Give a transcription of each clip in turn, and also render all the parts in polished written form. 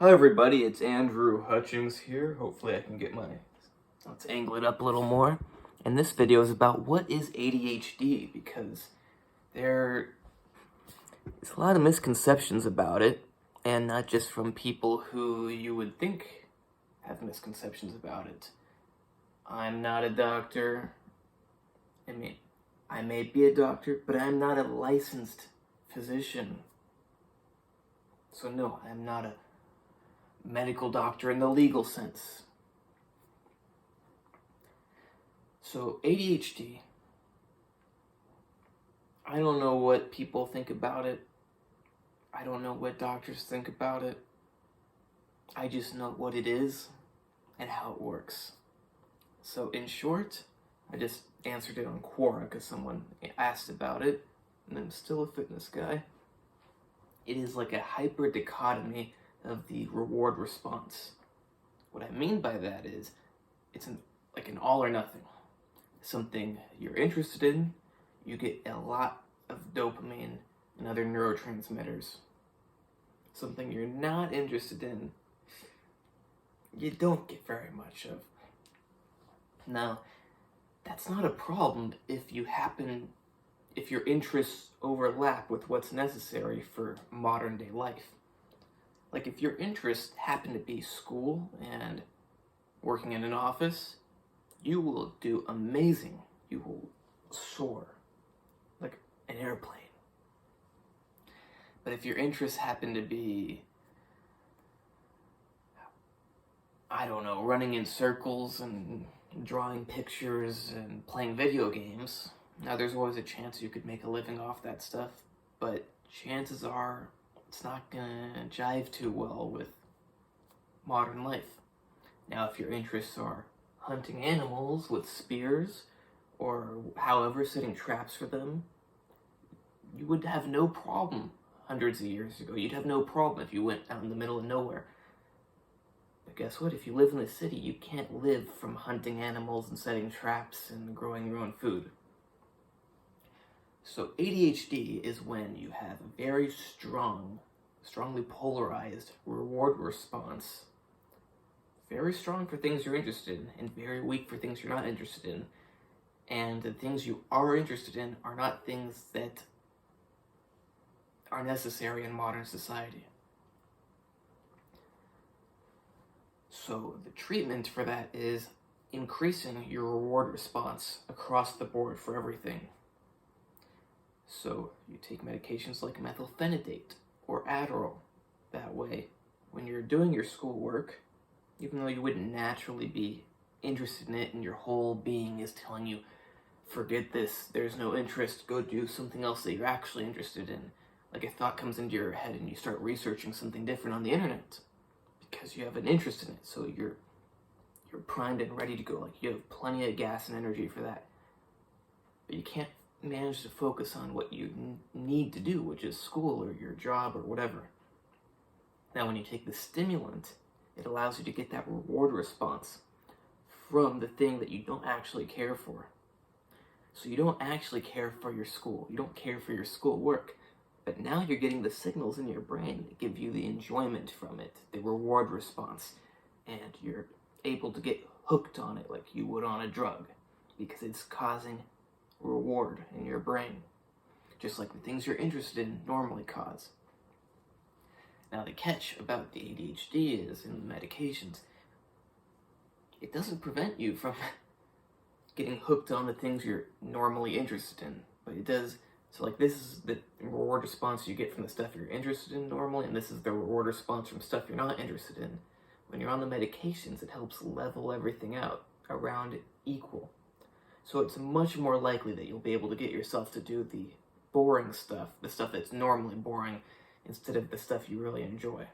Hi everybody, it's Andrew Hutchings here. Hopefully I can get let's angle it up a little more. And this video is about what is ADHD, because there's a lot of misconceptions about it, and not just from people who you would think have misconceptions about it. I'm not a doctor. I may be a doctor, but I'm not a licensed physician. So no, I'm not a medical doctor in the legal sense. So ADHD, I don't know what people think about it. I don't know what doctors think about it. I just know what it is and how it works. So in short, I just answered it on Quora because someone asked about it, and I'm still a fitness guy. It is like a hyper dichotomy of the reward response. What I mean by that is it's like an all or nothing. Something you're interested in, you get a lot of dopamine and other neurotransmitters. Something you're not interested in, you don't get very much of. Now, that's not a problem if your interests overlap with what's necessary for modern day life. Like if your interests happen to be school and working in an office, you will do amazing. You will soar like an airplane. But if your interests happen to be, I don't know, running in circles and drawing pictures and playing video games, now there's always a chance you could make a living off that stuff, but chances are it's not gonna jive too well with modern life. Now, if your interests are hunting animals with spears, or however, setting traps for them, you would have no problem hundreds of years ago. You'd have no problem if you went out in the middle of nowhere. But guess what? If you live in the city, you can't live from hunting animals and setting traps and growing your own food. So ADHD is when you have a very strongly polarized reward response. Very strong for things you're interested in, and very weak for things you're not interested in. And the things you are interested in are not things that are necessary in modern society. So the treatment for that is increasing your reward response across the board for everything. So you take medications like methylphenidate or Adderall. That way, when you're doing your schoolwork, even though you wouldn't naturally be interested in it and your whole being is telling you, forget this, there's no interest, go do something else that you're actually interested in. Like a thought comes into your head and you start researching something different on the internet because you have an interest in it. So you're primed and ready to go. Like you have plenty of gas and energy for that. But you can't manage to focus on what you need to do, which is school or your job or whatever. Now, when you take the stimulant, it allows you to get that reward response from the thing that you don't actually care for. So you don't actually care for your school. You don't care for your schoolwork. But now you're getting the signals in your brain that give you the enjoyment from it, the reward response. And you're able to get hooked on it like you would on a drug because it's causing reward in your brain, just like the things you're interested in normally cause. Now, the catch about the ADHD is in the medications, it doesn't prevent you from getting hooked on the things you're normally interested in, but it does. So like this is the reward response you get from the stuff you're interested in normally, and this is the reward response from stuff you're not interested in. When you're on the medications, it helps level everything out around equal. So it's much more likely that you'll be able to get yourself to do the boring stuff, the stuff that's normally boring, instead of the stuff you really enjoy.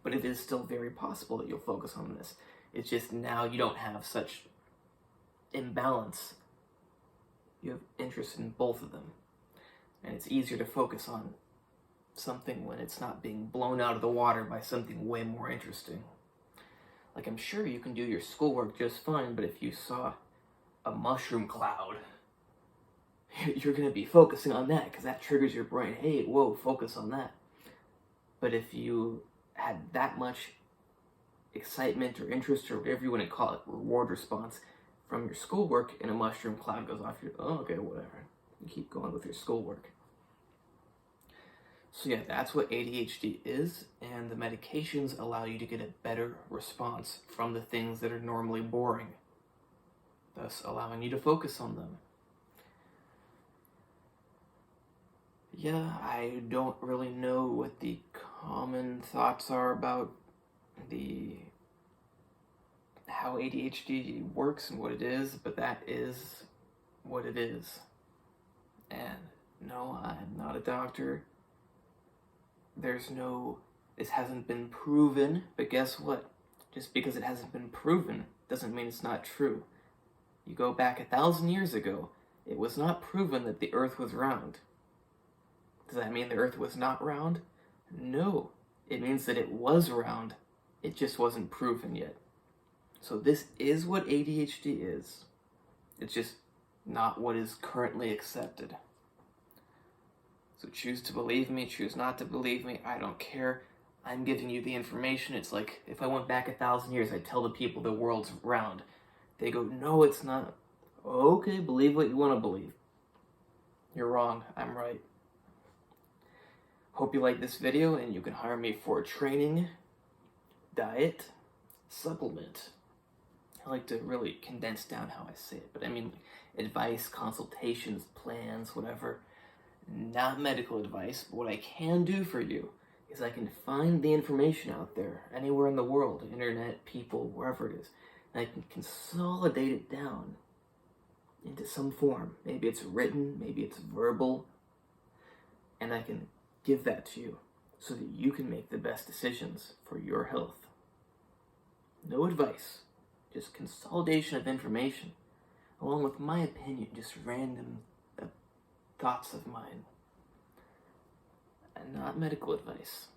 But it is still very possible that you'll focus on this. It's just now you don't have such imbalance. You have interest in both of them. And it's easier to focus on something when it's not being blown out of the water by something way more interesting. Like, I'm sure you can do your schoolwork just fine, but if you saw a mushroom cloud, you're going to be focusing on that because that triggers your brain. Hey, whoa, focus on that. But if you had that much excitement or interest or whatever you want to call it, reward response from your schoolwork, and a mushroom cloud goes off, you're, oh, okay, whatever. You keep going with your schoolwork. So yeah, that's what ADHD is, and the medications allow you to get a better response from the things that are normally boring, thus allowing you to focus on them. Yeah, I don't really know what the common thoughts are about how ADHD works and what it is, but that is what it is. And no, I'm not a doctor. This hasn't been proven, but guess what? Just because it hasn't been proven doesn't mean it's not true. You go back 1,000 years ago, it was not proven that the earth was round. Does that mean the earth was not round? No, it means that it was round. It just wasn't proven yet. So this is what ADHD is. It's just not what is currently accepted. So choose to believe me, choose not to believe me, I don't care. I'm giving you the information. It's like if I went back 1,000 years, I'd tell the people the world's round. They go, no, it's not. Okay, believe what you want to believe. You're wrong, I'm right. Hope you like this video, and you can hire me for training, diet, supplement. I like to really condense down how I say it, but I mean advice, consultations, plans, whatever. Not medical advice, but what I can do for you is I can find the information out there, anywhere in the world, internet, people, wherever it is, and I can consolidate it down into some form. Maybe it's written, maybe it's verbal, and I can give that to you so that you can make the best decisions for your health. No advice, just consolidation of information, along with my opinion, just random thoughts of mine, and not medical advice.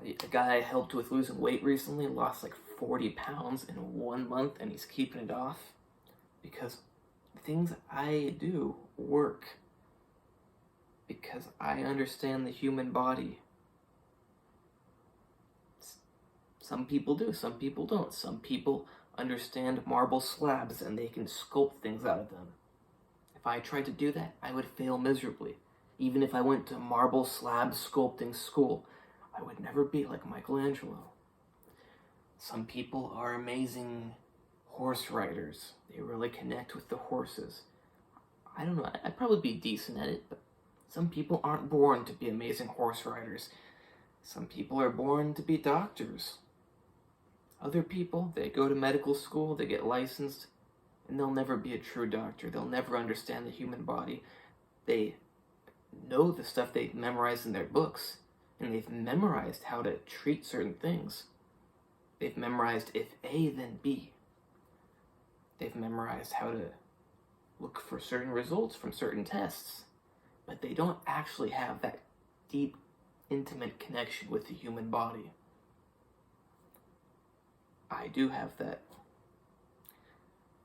A guy I helped with losing weight recently lost like 40 pounds in 1 month, and he's keeping it off because things I do work. Because I understand the human body. Some people do, some people don't. Some people understand marble slabs and they can sculpt things out of them. If I tried to do that, I would fail miserably. Even if I went to marble slab sculpting school, I would never be like Michelangelo. Some people are amazing horse riders. They really connect with the horses. I don't know, I'd probably be decent at it, but some people aren't born to be amazing horse riders. Some people are born to be doctors. Other people, they go to medical school, they get licensed, and they'll never be a true doctor. They'll never understand the human body. They know the stuff they've memorized in their books, and they've memorized how to treat certain things. They've memorized if A, then B. They've memorized how to look for certain results from certain tests, but they don't actually have that deep, intimate connection with the human body. I do have that.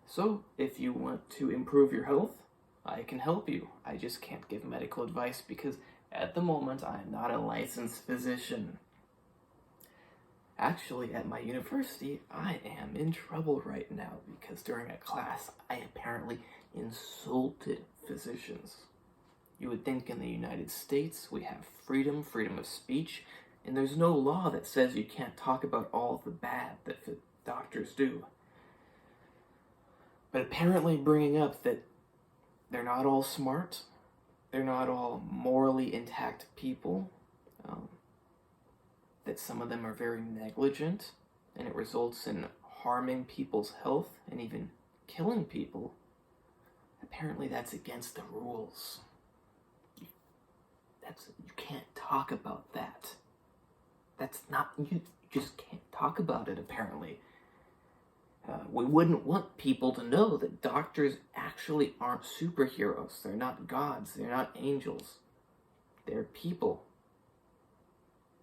So, if you want to improve your health, I can help you. I just can't give medical advice because at the moment I am not a licensed physician. Actually, at my university, I am in trouble right now because during a class, I apparently insulted physicians. You would think in the United States we have freedom of speech, and there's no law that says you can't talk about all the bad that doctors do. But apparently bringing up that they're not all smart, they're not all morally intact people, that some of them are very negligent, and it results in harming people's health and even killing people, apparently that's against the rules. You can't talk about that. You just can't talk about it, apparently. We wouldn't want people to know that doctors actually aren't superheroes. They're not gods. They're not angels. They're people.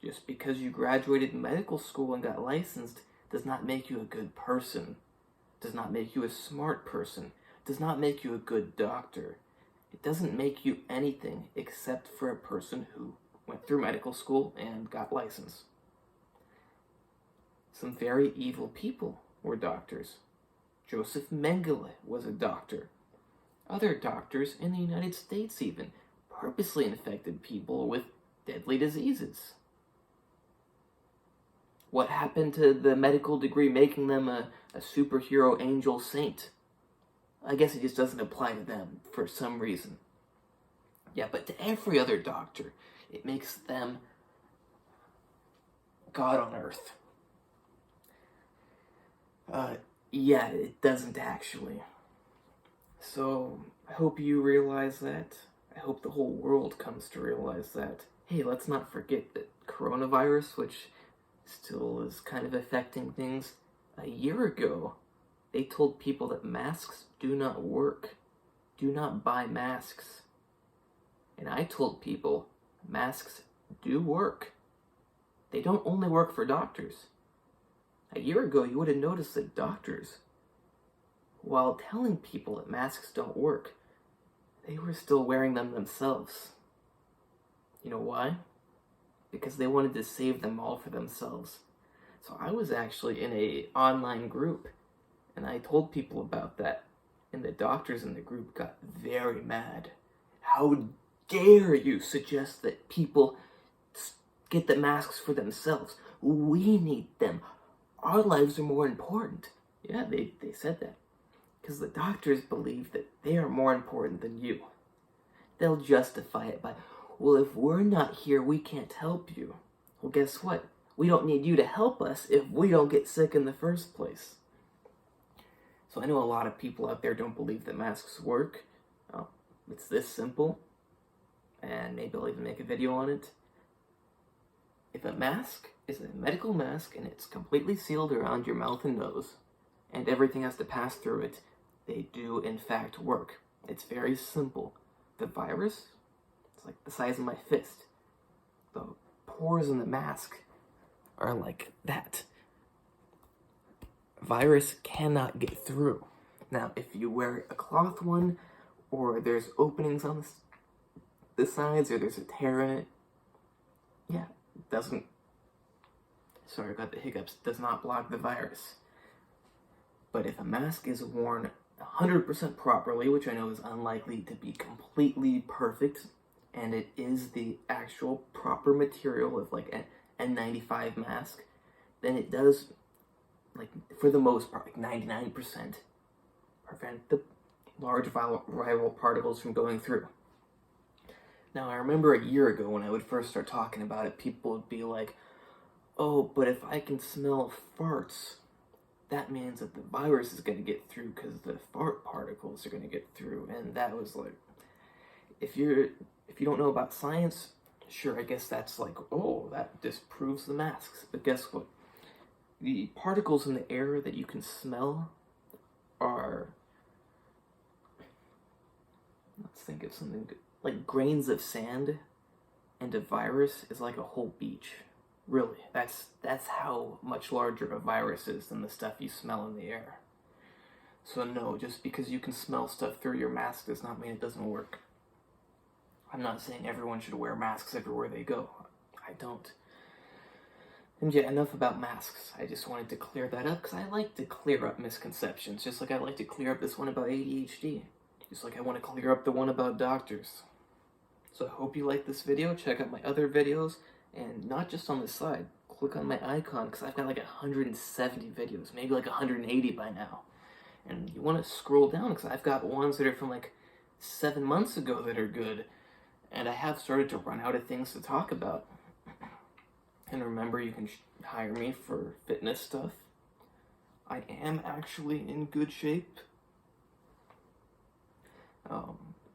Just because you graduated medical school and got licensed does not make you a good person. Does not make you a smart person. Does not make you a good doctor. It doesn't make you anything except for a person who went through medical school and got licensed. Some very evil people were doctors. Joseph Mengele was a doctor. Other doctors in the United States even purposely infected people with deadly diseases. What happened to the medical degree making them a superhero angel saint? I guess it just doesn't apply to them for some reason. Yeah, but to every other doctor, it makes them God on earth. Yeah, it doesn't actually. So, I hope you realize that. I hope the whole world comes to realize that. Hey, let's not forget that coronavirus, which still is kind of affecting things, a year ago, they told people that masks do not work. Do not buy masks. And I told people masks do work. They don't only work for doctors. A year ago, you would have noticed that doctors, while telling people that masks don't work, they were still wearing them themselves. You know why? Because they wanted to save them all for themselves. So I was actually in an online group, and I told people about that, and the doctors in the group got very mad. How dare you suggest that people get the masks for themselves? We need them. Our lives are more important. Yeah, they said that. Because the doctors believe that they are more important than you. They'll justify it by, well, if we're not here, we can't help you. Well, guess what? We don't need you to help us if we don't get sick in the first place. So I know a lot of people out there don't believe that masks work. It's this simple. And maybe I'll even make a video on it. If a mask is a medical mask and it's completely sealed around your mouth and nose, and everything has to pass through it, they do in fact work. It's very simple. The virus, it's like the size of my fist. The pores in the mask are like that. Virus cannot get through. Now, if you wear a cloth one, or there's openings on the sides, or there's a tear in it, yeah, it doesn't, sorry, I got the hiccups, does not block the virus. But if a mask is worn 100% properly, which I know is unlikely to be completely perfect, and it is the actual proper material of like an N95 mask, then it does, like for the most part, like 99%, prevent the large viral particles from going through. Now, I remember a year ago when I would first start talking about it, people would be like, oh, but if I can smell farts, that means that the virus is going to get through because the fart particles are going to get through. And that was like, if you don't know about science, sure, I guess that's like, oh, that disproves the masks. But guess what? The particles in the air that you can smell are, let's think of something good, like grains of sand, and a virus is like a whole beach. Really, that's how much larger a virus is than the stuff you smell in the air. So no, just because you can smell stuff through your mask does not mean it doesn't work. I'm not saying everyone should wear masks everywhere they go. I don't. And yeah, enough about masks. I just wanted to clear that up because I like to clear up misconceptions, just like I like to clear up this one about ADHD. Just like I want to clear up the one about doctors. So I hope you like this video. Check out my other videos. And not just on the side, click on my icon, because I've got like 170 videos, maybe like 180 by now. And you want to scroll down, because I've got ones that are from like 7 months ago that are good. And I have started to run out of things to talk about. And remember, you can hire me for fitness stuff. I am actually in good shape.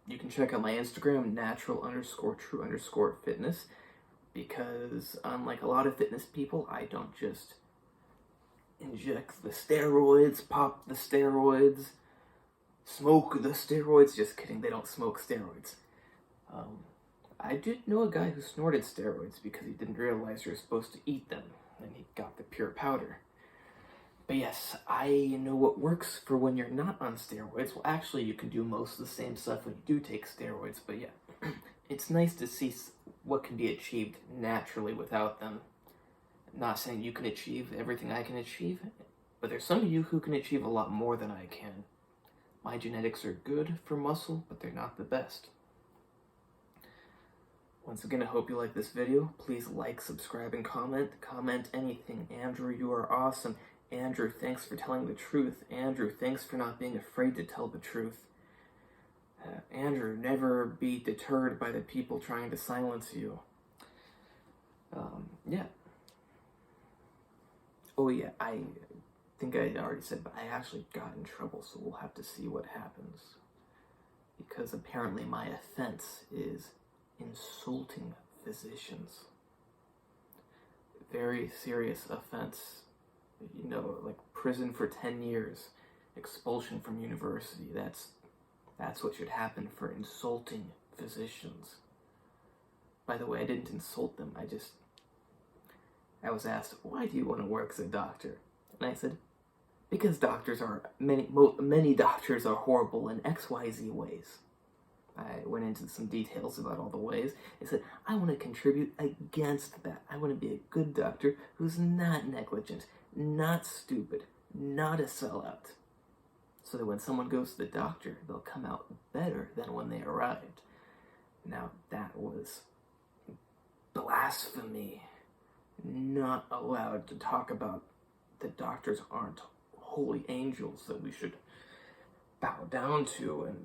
You can check out my Instagram, natural_true_fitness. Because unlike a lot of fitness people, I don't just inject the steroids, pop the steroids, smoke the steroids. Just kidding, they don't smoke steroids. I did know a guy who snorted steroids because he didn't realize you're supposed to eat them, and he got the pure powder. But yes, I know what works for when you're not on steroids. Well, actually, you can do most of the same stuff when you do take steroids, but yeah. it's nice to see what can be achieved naturally without them. I'm not saying you can achieve everything I can achieve, but there's some of you who can achieve a lot more than I can. My genetics are good for muscle, but they're not the best. Once again, I hope you like this video. Please like, subscribe, and comment. Comment anything. Andrew, you are awesome. Andrew, thanks for telling the truth. Andrew, thanks for not being afraid to tell the truth. Andrew, never be deterred by the people trying to silence you. Yeah. Oh yeah, I think I already said, but I actually got in trouble, so we'll have to see what happens. Because apparently my offense is insulting physicians. Very serious offense. You know, like prison for 10 years, expulsion from university. That's what should happen for insulting physicians. By the way, I didn't insult them. I was asked, why do you want to work as a doctor? And I said, because many doctors are horrible in XYZ ways. I went into some details about all the ways. I said, I want to contribute against that. I want to be a good doctor who's not negligent, not stupid, not a sellout. So that when someone goes to the doctor, they'll come out better than when they arrived. Now, that was blasphemy. Not allowed to talk about that doctors aren't holy angels that we should bow down to and